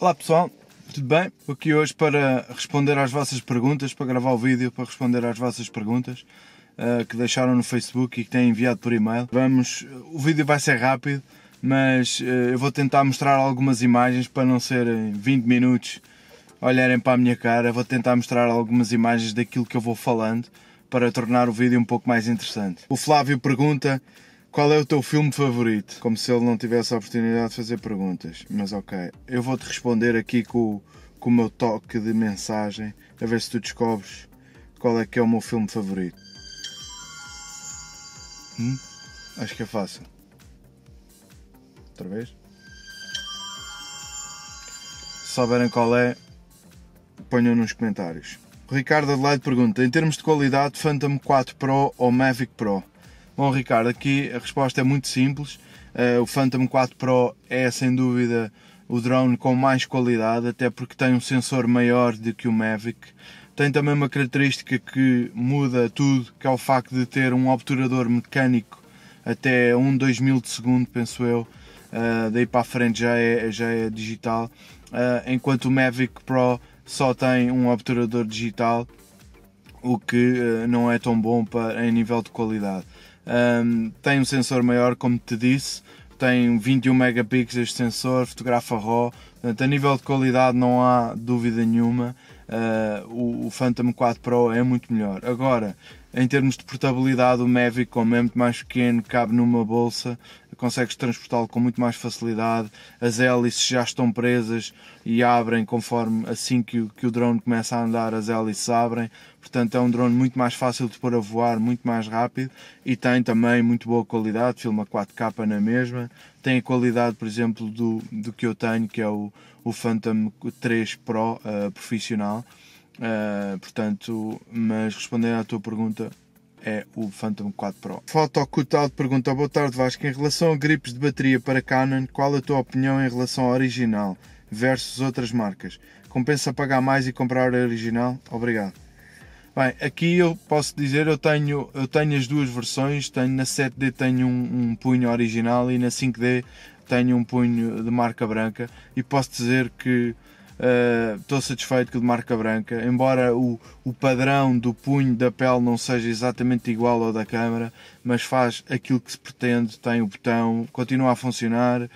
Olá pessoal, tudo bem? Estou aqui hoje para responder às vossas perguntas, para gravar o vídeo, para responder às vossas perguntas que deixaram no Facebook e que têm enviado por e-mail. O vídeo vai ser rápido, mas eu vou tentar mostrar algumas imagens para não serem 20 minutos olharem para a minha cara. Vou tentar mostrar algumas imagens daquilo que eu vou falando para tornar o vídeo um pouco mais interessante. O Flávio pergunta: qual é o teu filme favorito? Como se ele não tivesse a oportunidade de fazer perguntas. Mas ok, eu vou-te responder aqui com o meu toque de mensagem, a ver se tu descobres qual é que é o meu filme favorito. Acho que é fácil. Outra vez? Se souberem qual é, ponham nos comentários. O Ricardo Adelaide pergunta: em termos de qualidade, Phantom 4 Pro ou Mavic Pro? Bom, Ricardo, aqui a resposta é muito simples. O Phantom 4 Pro é sem dúvida o drone com mais qualidade, até porque tem um sensor maior do que o Mavic. Tem também uma característica que muda tudo, que é o facto de ter um obturador mecânico até 2 mil de segundo, penso eu. Daí para a frente já é digital, enquanto o Mavic Pro só tem um obturador digital, o que não é tão bom em nível de qualidade. Tem um sensor maior, como te disse, tem 21 megapixels de sensor, fotografa RAW, portanto, a nível de qualidade não há dúvida nenhuma. O Phantom 4 Pro é muito melhor. Agora, em termos de portabilidade, o Mavic, como é muito mais pequeno, cabe numa bolsa, consegues transportá-lo com muito mais facilidade. As hélices já estão presas e abrem conforme assim que o drone começa a andar, as hélices abrem. Portanto, é um drone muito mais fácil de pôr a voar, muito mais rápido, e tem também muito boa qualidade, filma 4K na mesma. Tem a qualidade, por exemplo, do que eu tenho, que é o Phantom 3 Pro profissional. Portanto, mas respondendo à tua pergunta, é o Phantom 4 Pro. Fotocutal pergunta: boa tarde Vasco, em relação a gripes de bateria para Canon, qual a tua opinião em relação ao original versus outras marcas? Compensa pagar mais e comprar a original? Obrigado. Bem, aqui eu posso dizer, eu tenho as duas versões. Na 7D tenho um punho original e na 5D tenho um punho de marca branca, e posso dizer que estou satisfeito com o de marca branca, embora o padrão do punho da pele não seja exatamente igual ao da câmara, mas faz aquilo que se pretende. Tem o botão, continua a funcionar,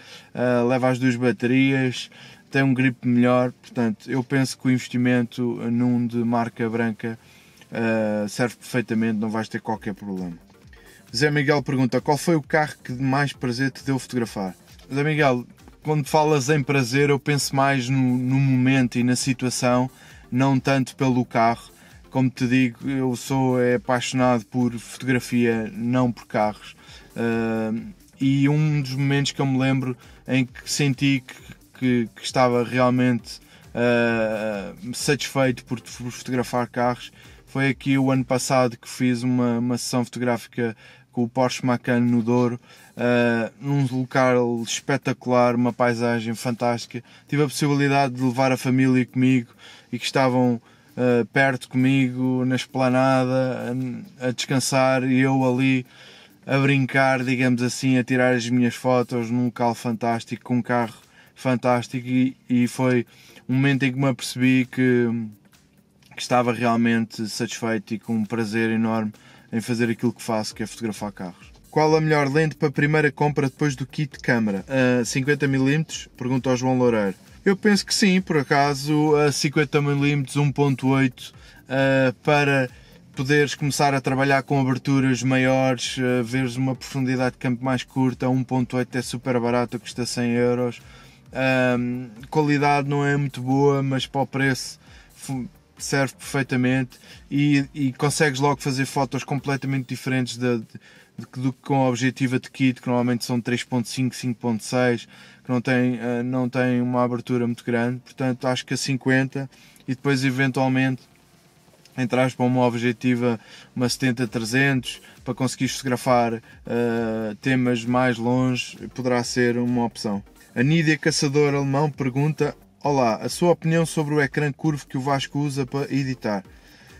leva as duas baterias, tem um grip melhor. Portanto, eu penso que o investimento num de marca branca serve perfeitamente, não vais ter qualquer problema. Zé Miguel pergunta: qual foi o carro que mais prazer te deu fotografar? Zé Miguel, quando falas em prazer, eu penso mais no momento e na situação, não tanto pelo carro. Como te digo, eu sou apaixonado por fotografia, não por carros. E um dos momentos que eu me lembro em que senti que estava realmente satisfeito por fotografar carros foi aqui o ano passado, que fiz uma sessão fotográfica com o Porsche Macan no Douro, num local espetacular, uma paisagem fantástica. Tive a possibilidade de levar a família comigo e que estavam perto comigo na esplanada a descansar, e eu ali a brincar, digamos assim, a tirar as minhas fotos num local fantástico, com um carro fantástico, e foi um momento em que me apercebi que estava realmente satisfeito e com um prazer enorme em fazer aquilo que faço, que é fotografar carros. Qual a melhor lente para a primeira compra depois do kit de câmara? 50mm? Pergunta ao João Loureiro. Eu penso que sim, por acaso, a 50mm 1.8, para poderes começar a trabalhar com aberturas maiores, veres uma profundidade de campo mais curta. 1.8 é super barato, custa 100 euros. Qualidade não é muito boa, mas para o preço serve perfeitamente, e consegues logo fazer fotos completamente diferentes do que com a objetiva de kit, que normalmente são 3.5, 5.6, que não tem uma abertura muito grande. Portanto, acho que a 50, e depois eventualmente entras para uma objetiva, uma 70-300, para conseguir fotografar temas mais longe, poderá ser uma opção. A Nídia Caçador Alemão pergunta: olá, a sua opinião sobre o ecrã curvo que o Vasco usa para editar?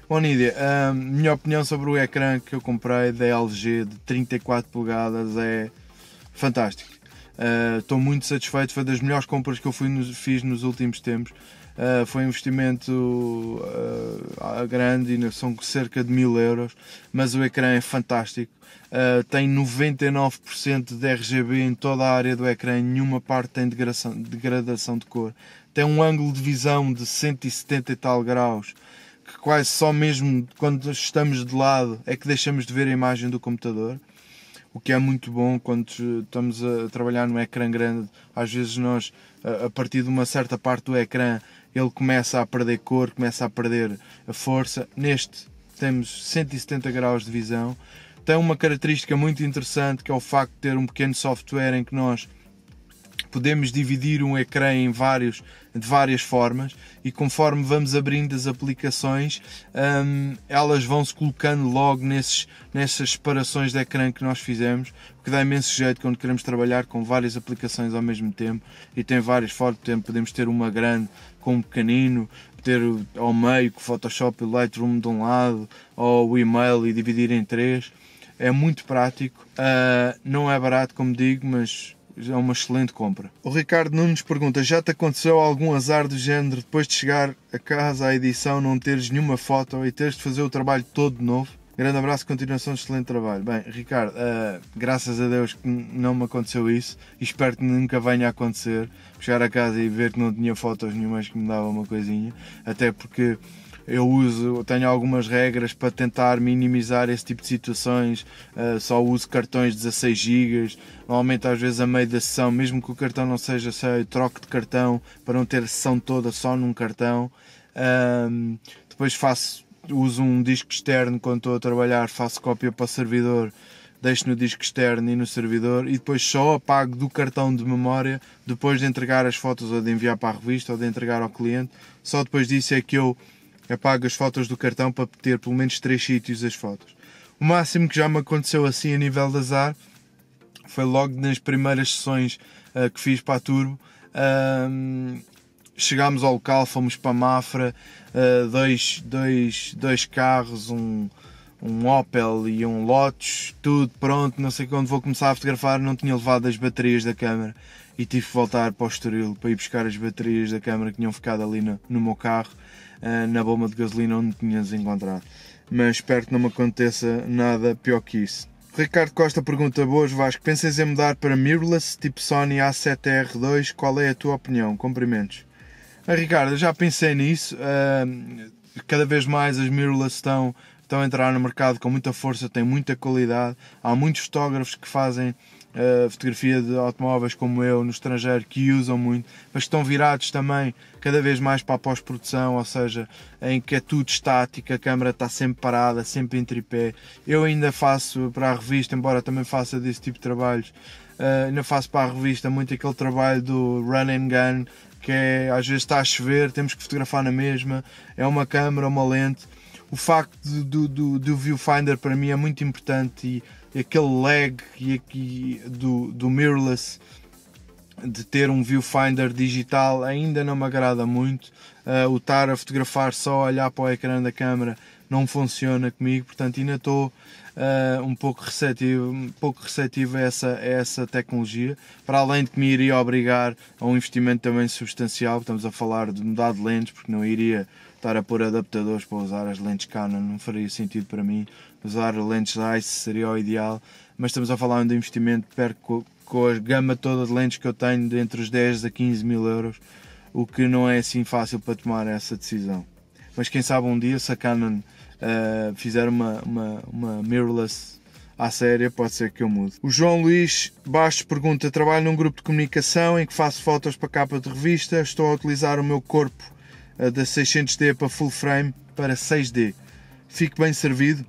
Bom, Nídia, a minha opinião sobre o ecrã que eu comprei da LG de 34 polegadas é fantástico. Estou muito satisfeito, foi das melhores compras que eu fiz nos últimos tempos. Foi um investimento grande, são cerca de 1000 euros, mas o ecrã é fantástico. Tem 99% de RGB em toda a área do ecrã, nenhuma parte tem degradação de cor. Tem um ângulo de visão de 170 e tal graus, que quase só mesmo quando estamos de lado é que deixamos de ver a imagem do computador, o que é muito bom quando estamos a trabalhar no ecrã grande. Às vezes nós, a partir de uma certa parte do ecrã, ele começa a perder cor, começa a perder a força. Neste temos 170 graus de visão. Tem uma característica muito interessante, que é o facto de ter um pequeno software em que nós podemos dividir um ecrã em de várias formas, e conforme vamos abrindo as aplicações, elas vão se colocando logo nessas separações de ecrã que nós fizemos, o que dá imenso jeito quando queremos trabalhar com várias aplicações ao mesmo tempo, e tem várias formas. Podemos ter uma grande com um pequenino, ter ao meio com o Photoshop e o Lightroom de um lado, ou o e-mail, e dividir em 3. É muito prático, não é barato, como digo, mas é uma excelente compra. O Ricardo Nunes pergunta: já te aconteceu algum azar do género, depois de chegar a casa à edição, não teres nenhuma foto e teres de fazer o trabalho todo de novo? Grande abraço, continuação de excelente trabalho. Bem, Ricardo, graças a Deus que não me aconteceu isso, e espero que nunca venha a acontecer. Chegar a casa e ver que não tinha fotos nenhumas, que me dava uma coisinha, até porque tenho algumas regras para tentar minimizar esse tipo de situações. Só uso cartões de 16 GB, normalmente às vezes a meio da sessão, mesmo que o cartão não seja cheio, troco de cartão para não ter a sessão toda só num cartão. Depois uso um disco externo quando estou a trabalhar, faço cópia para o servidor, deixo no disco externo e no servidor, e depois só apago do cartão de memória depois de entregar as fotos, ou de enviar para a revista, ou de entregar ao cliente. Só depois disso é que eu apago as fotos do cartão, para ter pelo menos 3 sítios as fotos. O máximo que já me aconteceu assim a nível de azar foi logo nas primeiras sessões que fiz para a Turbo. Chegámos ao local, fomos para Mafra, dois carros, um Opel e um Lotus, tudo pronto, não sei quando vou começar a fotografar, não tinha levado as baterias da câmara e tive que voltar para o Estoril para ir buscar as baterias da câmara que tinham ficado ali no meu carro, na bomba de gasolina onde tinhas encontrado. Mas espero que não me aconteça nada pior que isso. Ricardo Costa pergunta: boas Vasco, pensas em mudar para mirrorless tipo Sony A7R2? Qual é a tua opinião? Cumprimentos. Ricardo, eu já pensei nisso. Cada vez mais as mirrorless estão a entrar no mercado com muita força, têm muita qualidade. Há muitos fotógrafos que fazem fotografia de automóveis como eu no estrangeiro, que usam muito, mas estão virados também cada vez mais para a pós-produção, ou seja, em que é tudo estático, a câmera está sempre parada, sempre em tripé. Eu ainda faço para a revista, embora também faça desse tipo de trabalhos, ainda faço para a revista muito aquele trabalho do run and gun, que é, às vezes está a chover, temos que fotografar na mesma, é uma câmera, uma lente. O facto do viewfinder para mim é muito importante, e aquele lag do mirrorless, de ter um viewfinder digital, ainda não me agrada muito. O estar a fotografar só a olhar para o ecrã da câmera não funciona comigo, portanto ainda estou um pouco receptivo a essa tecnologia, para além de que me iria obrigar a um investimento também substancial. Estamos a falar de mudar de lentes, porque não iria estar a pôr adaptadores para usar as lentes Canon, não faria sentido para mim. Usar lentes ICE seria o ideal, mas estamos a falar de um investimento perto com a gama toda de lentes que eu tenho, de entre os 10 a 15 mil euros, o que não é assim fácil para tomar essa decisão. Mas quem sabe um dia, se a Canon fizer uma mirrorless à séria, pode ser que eu mude. O João Luís Bastos pergunta: trabalho num grupo de comunicação em que faço fotos para capa de revista, estou a utilizar o meu corpo da 600D para full frame para 6D. Fico bem servido.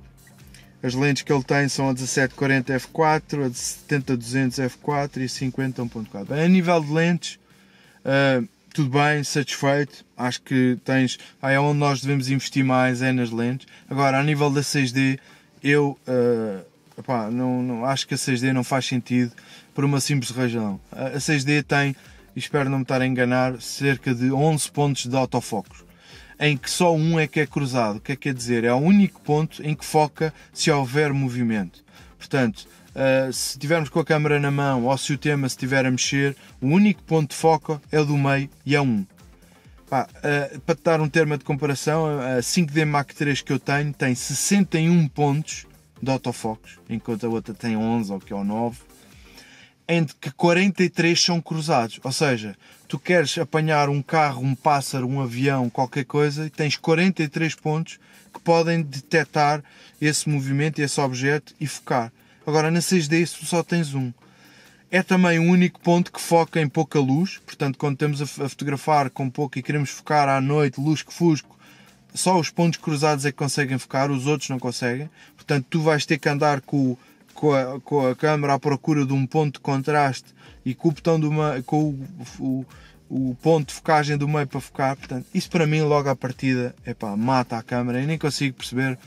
As lentes que ele tem são a 1740 f4, a 70-200 f4 e a 50 1.4. A nível de lentes, tudo bem, satisfeito. Acho que é onde nós devemos investir mais, é nas lentes. Agora, a nível da 6D, eu não acho que a 6D não faz sentido, por uma simples razão. A 6D tem, e espero não me estar a enganar, cerca de 11 pontos de autofocos, em que só um é que é cruzado. O que é que quer dizer? É o único ponto em que foca se houver movimento. Portanto, se tivermos com a câmera na mão ou se o tema se estiver a mexer, o único ponto de foco é o do meio e é 1. Para te dar um termo de comparação, a 5D Mark III que eu tenho tem 61 pontos de autofocos, enquanto a outra tem 11 ou 9, entre que 43 são cruzados. Ou seja, tu queres apanhar um carro, um pássaro, um avião, qualquer coisa, e tens 43 pontos que podem detectar esse movimento, esse objeto e focar. Agora na 6D tu só tens um. É também o único ponto que foca em pouca luz, portanto quando estamos a fotografar com pouco e queremos focar à noite, luz que fusco, só os pontos cruzados é que conseguem focar, os outros não conseguem. Portanto tu vais ter que andar com a câmera à procura de um ponto de contraste e com o botão com o ponto de focagem do meio para focar. Portanto, isso para mim logo à partida mata a câmera e nem consigo perceber.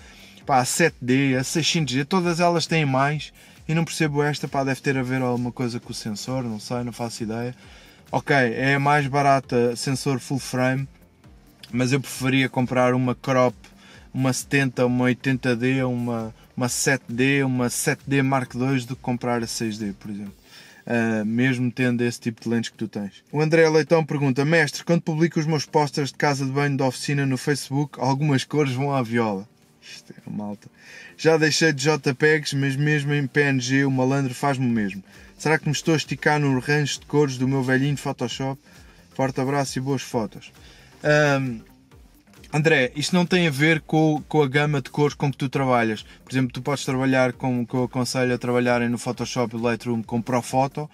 A 7D, a 600D, todas elas têm mais e não percebo esta. Deve ter a ver alguma coisa com o sensor, não sei, não faço ideia. Ok, é a mais barata, sensor full frame, mas eu preferia comprar uma crop, uma 70, uma 80D, uma 7D, uma 7D Mark II do que comprar a 6D, por exemplo. Mesmo tendo esse tipo de lentes que tu tens. O André Leitão pergunta: mestre, quando publico os meus posters de casa de banho da oficina no Facebook, algumas cores vão à viola. Isto é malta. Já deixei de JPEGs, mas mesmo em PNG o malandro faz-me o mesmo. Será que me estou a esticar no range de cores do meu velhinho Photoshop? Forte abraço e boas fotos. André, isto não tem a ver com a gama de cores com que tu trabalhas. Por exemplo, tu podes trabalhar com o que eu aconselho a trabalharem no Photoshop e Lightroom com ProPhoto,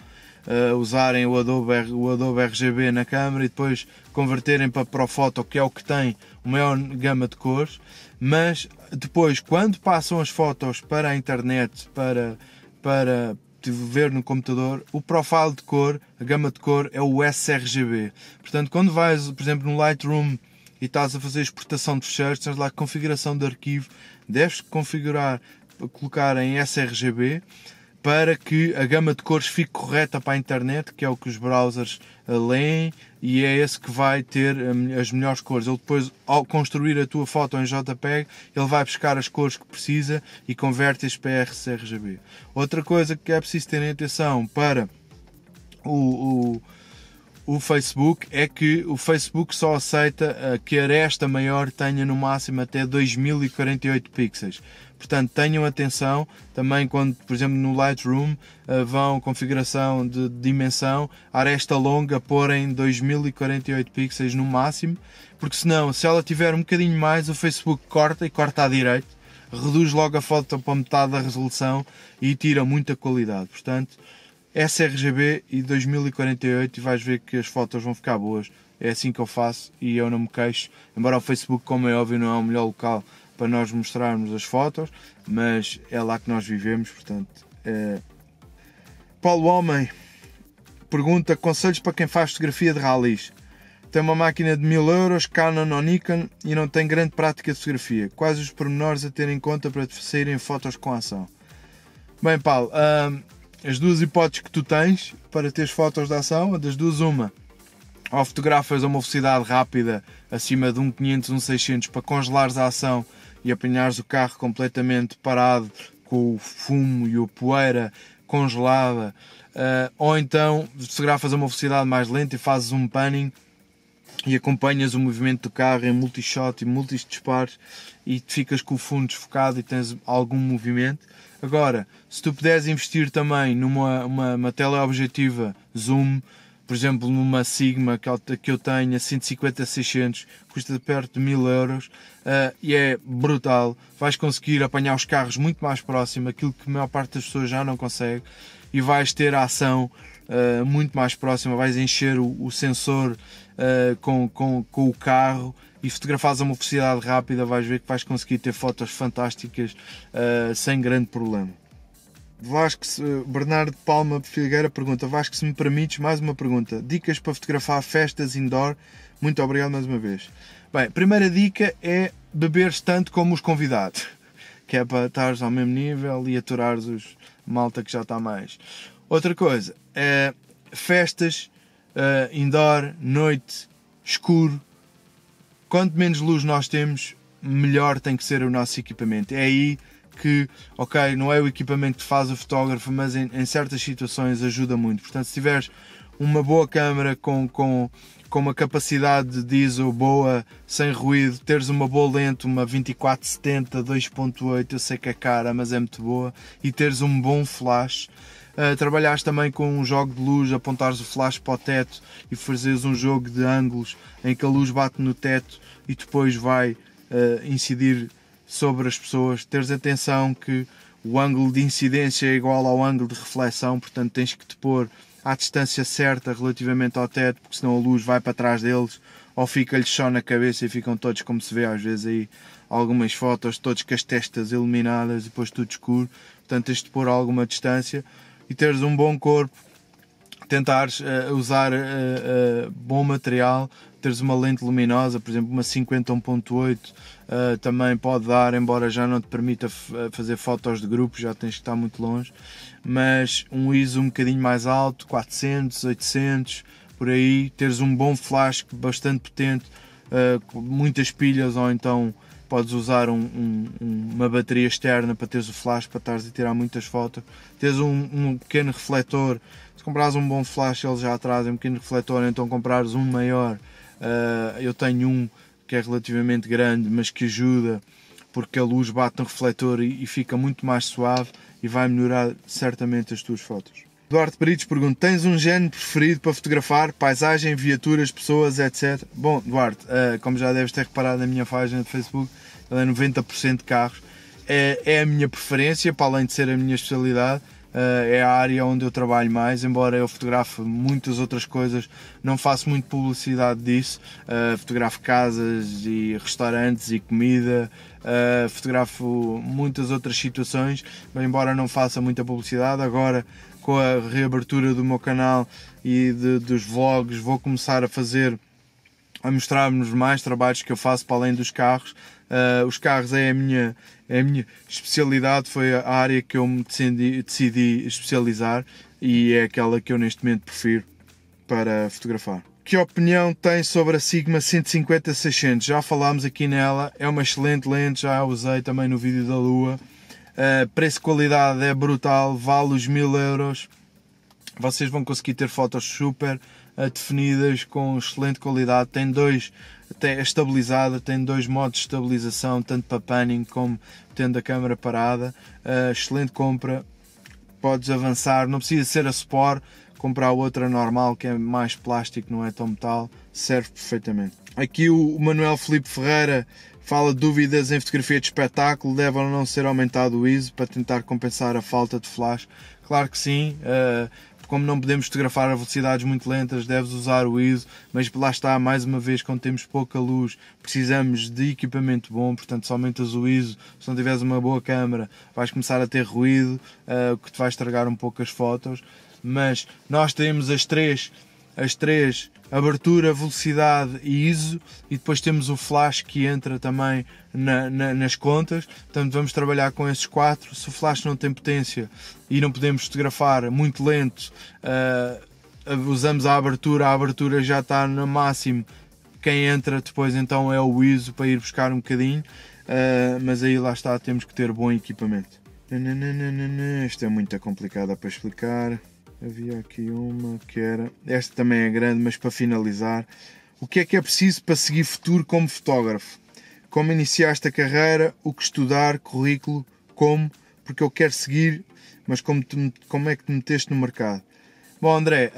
usarem o Adobe RGB na câmera e depois converterem para ProPhoto, que é o que tem a maior gama de cores. Mas depois, quando passam as fotos para a internet, para ver no computador, o profile de cor, a gama de cor é o sRGB. Portanto, quando vais, por exemplo, no Lightroom e estás a fazer exportação de fecheiros, tens lá a configuração de arquivo, deves configurar, colocar em sRGB para que a gama de cores fique correta para a internet, que é o que os browsers leem, e é esse que vai ter as melhores cores. Ele depois, ao construir a tua foto em JPEG, ele vai buscar as cores que precisa e converte-as para sRGB. Outra coisa que é preciso ter em atenção para o Facebook é que o Facebook só aceita que a aresta maior tenha no máximo até 2048 pixels. Portanto, tenham atenção também quando, por exemplo, no Lightroom vão configuração de dimensão, a aresta longa porem 2048 pixels no máximo, porque senão, se ela tiver um bocadinho mais, o Facebook corta e corta à direita, reduz logo a foto para metade da resolução e tira muita qualidade. Portanto, sRGB e 2048 e vais ver que as fotos vão ficar boas. É assim que eu faço e eu não me queixo, embora o Facebook, como é óbvio, não é o melhor local para nós mostrarmos as fotos, mas é lá que nós vivemos. Portanto, Paulo Homem pergunta: conselhos para quem faz fotografia de ralis. Tem uma máquina de 1000 euros, Canon ou Nikon, e não tem grande prática de fotografia. Quais os pormenores a ter em conta para te saírem fotos com ação? Bem, Paulo, as duas hipóteses que tu tens para teres fotos de ação, das duas, uma, ou fotografas a uma velocidade rápida acima de 1.500, 1.600 para congelares a ação e apanhares o carro completamente parado com o fumo e a poeira congelada, ou então fotografas a uma velocidade mais lenta e fazes um panning e acompanhas o movimento do carro em multishot e multidisparos e ficas com o fundo desfocado e tens algum movimento. Agora, se tu puderes investir também numa teleobjetiva zoom, por exemplo numa Sigma que eu tenho a 150-600, custa perto de 1000 euros e é brutal, vais conseguir apanhar os carros muito mais próximo, aquilo que a maior parte das pessoas já não consegue, e vais ter a ação muito mais próxima, vais encher o sensor com o carro e fotografares a uma velocidade rápida, vais ver que vais conseguir ter fotos fantásticas sem grande problema. Bernardo Palma Figueira pergunta: Vasco, se me permites, mais uma pergunta. Dicas para fotografar festas indoor? Muito obrigado mais uma vez. Bem, primeira dica é beberes tanto como os convidados, que é para estares ao mesmo nível e aturares os malta que já está mais. Outra coisa é festas indoor, noite, escuro. Quanto menos luz nós temos, melhor tem que ser o nosso equipamento. É aí que, ok, não é o equipamento que faz o fotógrafo, mas em certas situações ajuda muito. Portanto, se tiveres uma boa câmera com uma capacidade de ISO boa, sem ruído, teres uma boa lente, uma 24-70 2.8, eu sei que é cara, mas é muito boa, e teres um bom flash. Trabalhares também com um jogo de luz, apontares o flash para o teto e fazeres um jogo de ângulos em que a luz bate no teto e depois vai incidir sobre as pessoas. Teres atenção que o ângulo de incidência é igual ao ângulo de reflexão, portanto tens que te pôr à distância certa relativamente ao teto, porque senão a luz vai para trás deles ou fica-lhes só na cabeça e ficam todos, como se vê às vezes aí algumas fotos, todos com as testas iluminadas e depois tudo escuro. Portanto tens de pôr alguma distância e teres um bom corpo, tentares usar bom material, teres uma lente luminosa, por exemplo uma 50-1.8 também pode dar, embora já não te permita fazer fotos de grupo, já tens que estar muito longe, mas um ISO um bocadinho mais alto, 400, 800, por aí, teres um bom flash bastante potente, com muitas pilhas, ou então podes usar uma bateria externa para teres o flash, para estares a tirar muitas fotos, teres um pequeno refletor. Se comprares um bom flash eles já trazem um pequeno refletor, então comprares um maior. Eu tenho um que é relativamente grande, mas que ajuda, porque a luz bate no refletor e fica muito mais suave e vai melhorar certamente as tuas fotos. Eduardo Peritos pergunta: tens um género preferido para fotografar? Paisagem, viaturas, pessoas, etc. Bom, Eduardo, como já deves ter reparado na minha página de Facebook, ele é 90% de carros. É a minha preferência, para além de ser a minha especialidade. É a área onde eu trabalho mais, embora eu fotografe muitas outras coisas, não faço muito publicidade disso. Fotografo casas e restaurantes e comida, fotografo muitas outras situações, mas embora não faça muita publicidade, agora com a reabertura do meu canal e dos vlogs vou começar a mostrar-vos mais trabalhos que eu faço para além dos carros. Os carros é a minha especialidade, foi a área que eu me decidi especializar e é aquela que eu neste momento prefiro para fotografar. Que opinião tens sobre a Sigma 150-600? Já falámos aqui nela, é uma excelente lente, já a usei também no vídeo da Lua. Preço-qualidade é brutal, vale os 1000 euros. Vocês vão conseguir ter fotos super definidas, com excelente qualidade. É estabilizada, tem dois modos de estabilização, tanto para panning como tendo a câmera parada. Excelente compra, podes avançar, não precisa ser a Sport, comprar outra normal que é mais plástico, não é tão metal, serve perfeitamente. Aqui o Manuel Filipe Ferreira fala de dúvidas em fotografia de espetáculo, deve ou não ser aumentado o ISO para tentar compensar a falta de flash. Claro que sim, como não podemos fotografar a velocidades muito lentas, deves usar o ISO, mas lá está, mais uma vez, quando temos pouca luz, precisamos de equipamento bom, portanto, se aumentas o ISO, se não tiveres uma boa câmera, vais começar a ter ruído, o que te vai estragar um pouco as fotos. Mas nós temos as três, abertura, velocidade e ISO, e depois temos o flash que entra também nas contas. Portanto, vamos trabalhar com esses quatro. Se o flash não tem potência e não podemos fotografar muito lento, usamos a abertura já está no máximo. Quem entra depois então é o ISO para ir buscar um bocadinho, mas aí lá está, temos que ter bom equipamento. Esta é muito complicada para explicar. Havia aqui uma que era... Esta também é grande, mas para finalizar. O que é preciso para seguir futuro como fotógrafo? Como iniciaste a carreira? O que estudar? Currículo? Como? Porque eu quero seguir, mas como é que te meteste no mercado? Bom, André,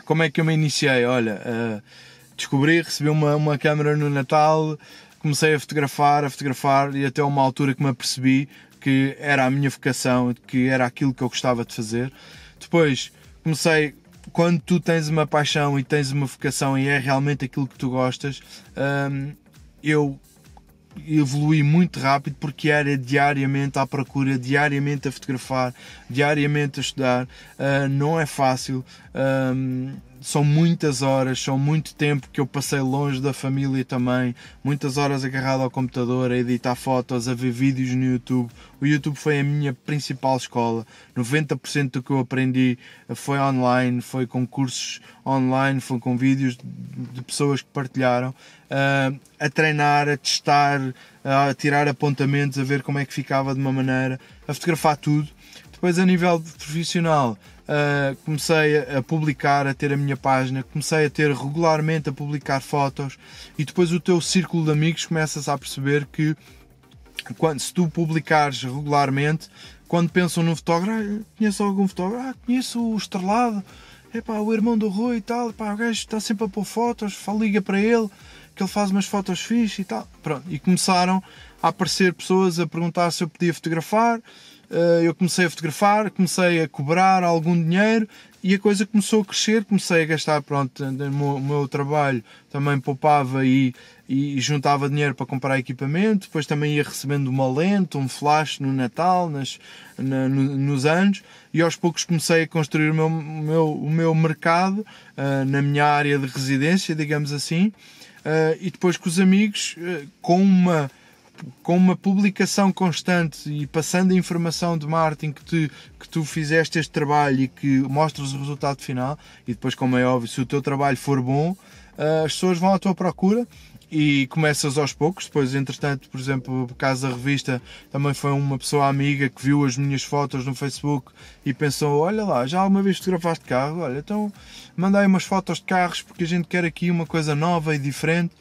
como é que eu me iniciei? Olha, recebi uma câmera no Natal, comecei a fotografar e até uma altura que me apercebi que era a minha vocação, que era aquilo que eu gostava de fazer. Depois comecei, quando tu tens uma paixão e tens uma vocação e é realmente aquilo que tu gostas, eu evolui muito rápido, porque era diariamente à procura, diariamente a fotografar, diariamente a estudar. Não é fácil, são muitas horas, são muito tempo que eu passei longe da família também, muitas horas agarrado ao computador, a editar fotos, a ver vídeos no YouTube. O YouTube foi a minha principal escola. 90% do que eu aprendi foi online, foi com cursos online, foi com vídeos de pessoas que partilharam, a treinar, a testar, a tirar apontamentos, a ver como é que ficava de uma maneira, a fotografar tudo. Depois, a nível profissional, comecei a publicar, a ter a minha página, comecei a ter regularmente a publicar fotos, e depois o teu círculo de amigos começas a perceber que se tu publicares regularmente, quando pensam no fotógrafo, conheço algum fotógrafo, conheço o Estrelado, o irmão do Rui e tal, o gajo está sempre a pôr fotos, liga para ele, que ele faz umas fotos fixe e tal. Pronto, e começaram a aparecer pessoas a perguntar se eu podia fotografar. Eu comecei a fotografar, comecei a cobrar algum dinheiro e a coisa começou a crescer, comecei a gastar, pronto, o meu trabalho também poupava e juntava dinheiro para comprar equipamento, depois também ia recebendo uma lente, um flash no Natal, nos anos, e aos poucos comecei a construir o meu mercado na minha área de residência, digamos assim, e depois com os amigos, com uma publicação constante e passando a informação de marketing que tu fizeste este trabalho e que mostras o resultado final, e depois, como é óbvio, se o teu trabalho for bom, as pessoas vão à tua procura e começas aos poucos. Depois, entretanto, por exemplo, por causa da revista, também foi uma pessoa amiga que viu as minhas fotos no Facebook e pensou: olha lá, já alguma vez fotografaste carro? Olha, então manda aí umas fotos de carros, porque a gente quer aqui uma coisa nova e diferente.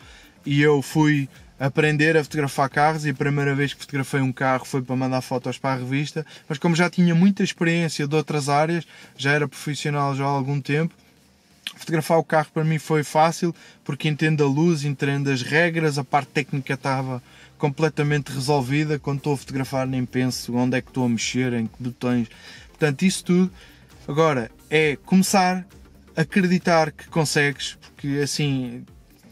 E eu fui aprender a fotografar carros, e a primeira vez que fotografei um carro foi para mandar fotos para a revista, mas como já tinha muita experiência de outras áreas, já era profissional já há algum tempo, fotografar o carro para mim foi fácil, porque entendo a luz, entendo as regras, a parte técnica estava completamente resolvida. Quando estou a fotografar nem penso onde é que estou a mexer, em que botões, portanto isso tudo. Agora é começar a acreditar que consegues, porque assim,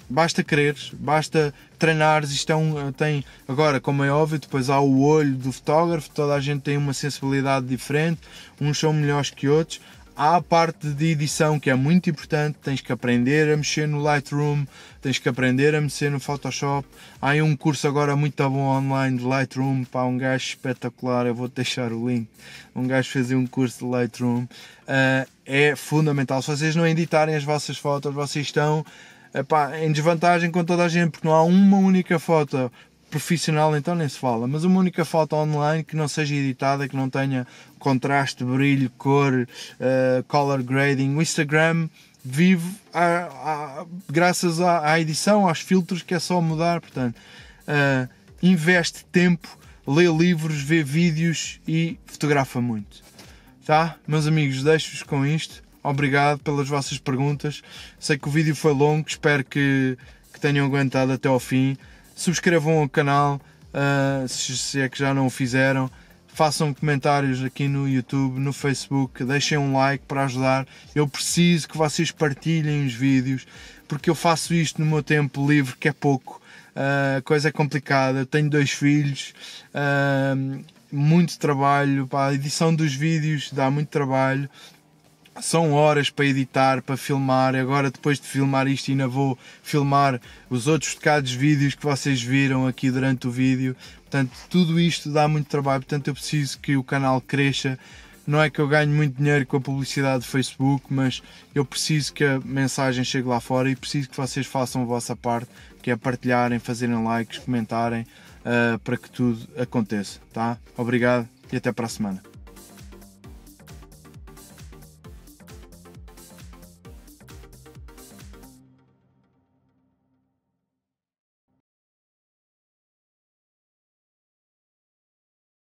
basta quereres, basta treinares. Isto tem, agora, como é óbvio, depois há o olho do fotógrafo, toda a gente tem uma sensibilidade diferente, uns são melhores que outros. Há a parte de edição que é muito importante, tens que aprender a mexer no Lightroom, tens que aprender a mexer no Photoshop. Há aí um curso agora muito bom online de Lightroom, um gajo espetacular, eu vou-te deixar o link. Um gajo fez um curso de Lightroom, é fundamental. Se vocês não editarem as vossas fotos, vocês estão em desvantagem com toda a gente, porque não há uma única foto profissional, então nem se fala, mas uma única foto online que não seja editada, que não tenha contraste, brilho, cor, color grading. O Instagram vive graças à edição, aos filtros, que é só mudar. Portanto, investe tempo, lê livros, vê vídeos e fotografa muito. Tá? Meus amigos, deixo-vos com isto. Obrigado pelas vossas perguntas. Sei que o vídeo foi longo, espero que tenham aguentado até ao fim. Subscrevam o canal, se é que já não o fizeram. Façam comentários aqui no YouTube, no Facebook. Deixem um like para ajudar. Eu preciso que vocês partilhem os vídeos, porque eu faço isto no meu tempo livre, que é pouco. A coisa é complicada. Eu tenho 2 filhos, muito trabalho. A edição dos vídeos dá muito trabalho. São horas para editar, para filmar. Agora, depois de filmar isto, ainda vou filmar os outros bocados de vídeos que vocês viram aqui durante o vídeo. Portanto, tudo isto dá muito trabalho. Portanto, eu preciso que o canal cresça. Não é que eu ganhe muito dinheiro com a publicidade do Facebook, mas eu preciso que a mensagem chegue lá fora, e preciso que vocês façam a vossa parte, que é partilharem, fazerem likes, comentarem, para que tudo aconteça. Tá? Obrigado e até para a semana.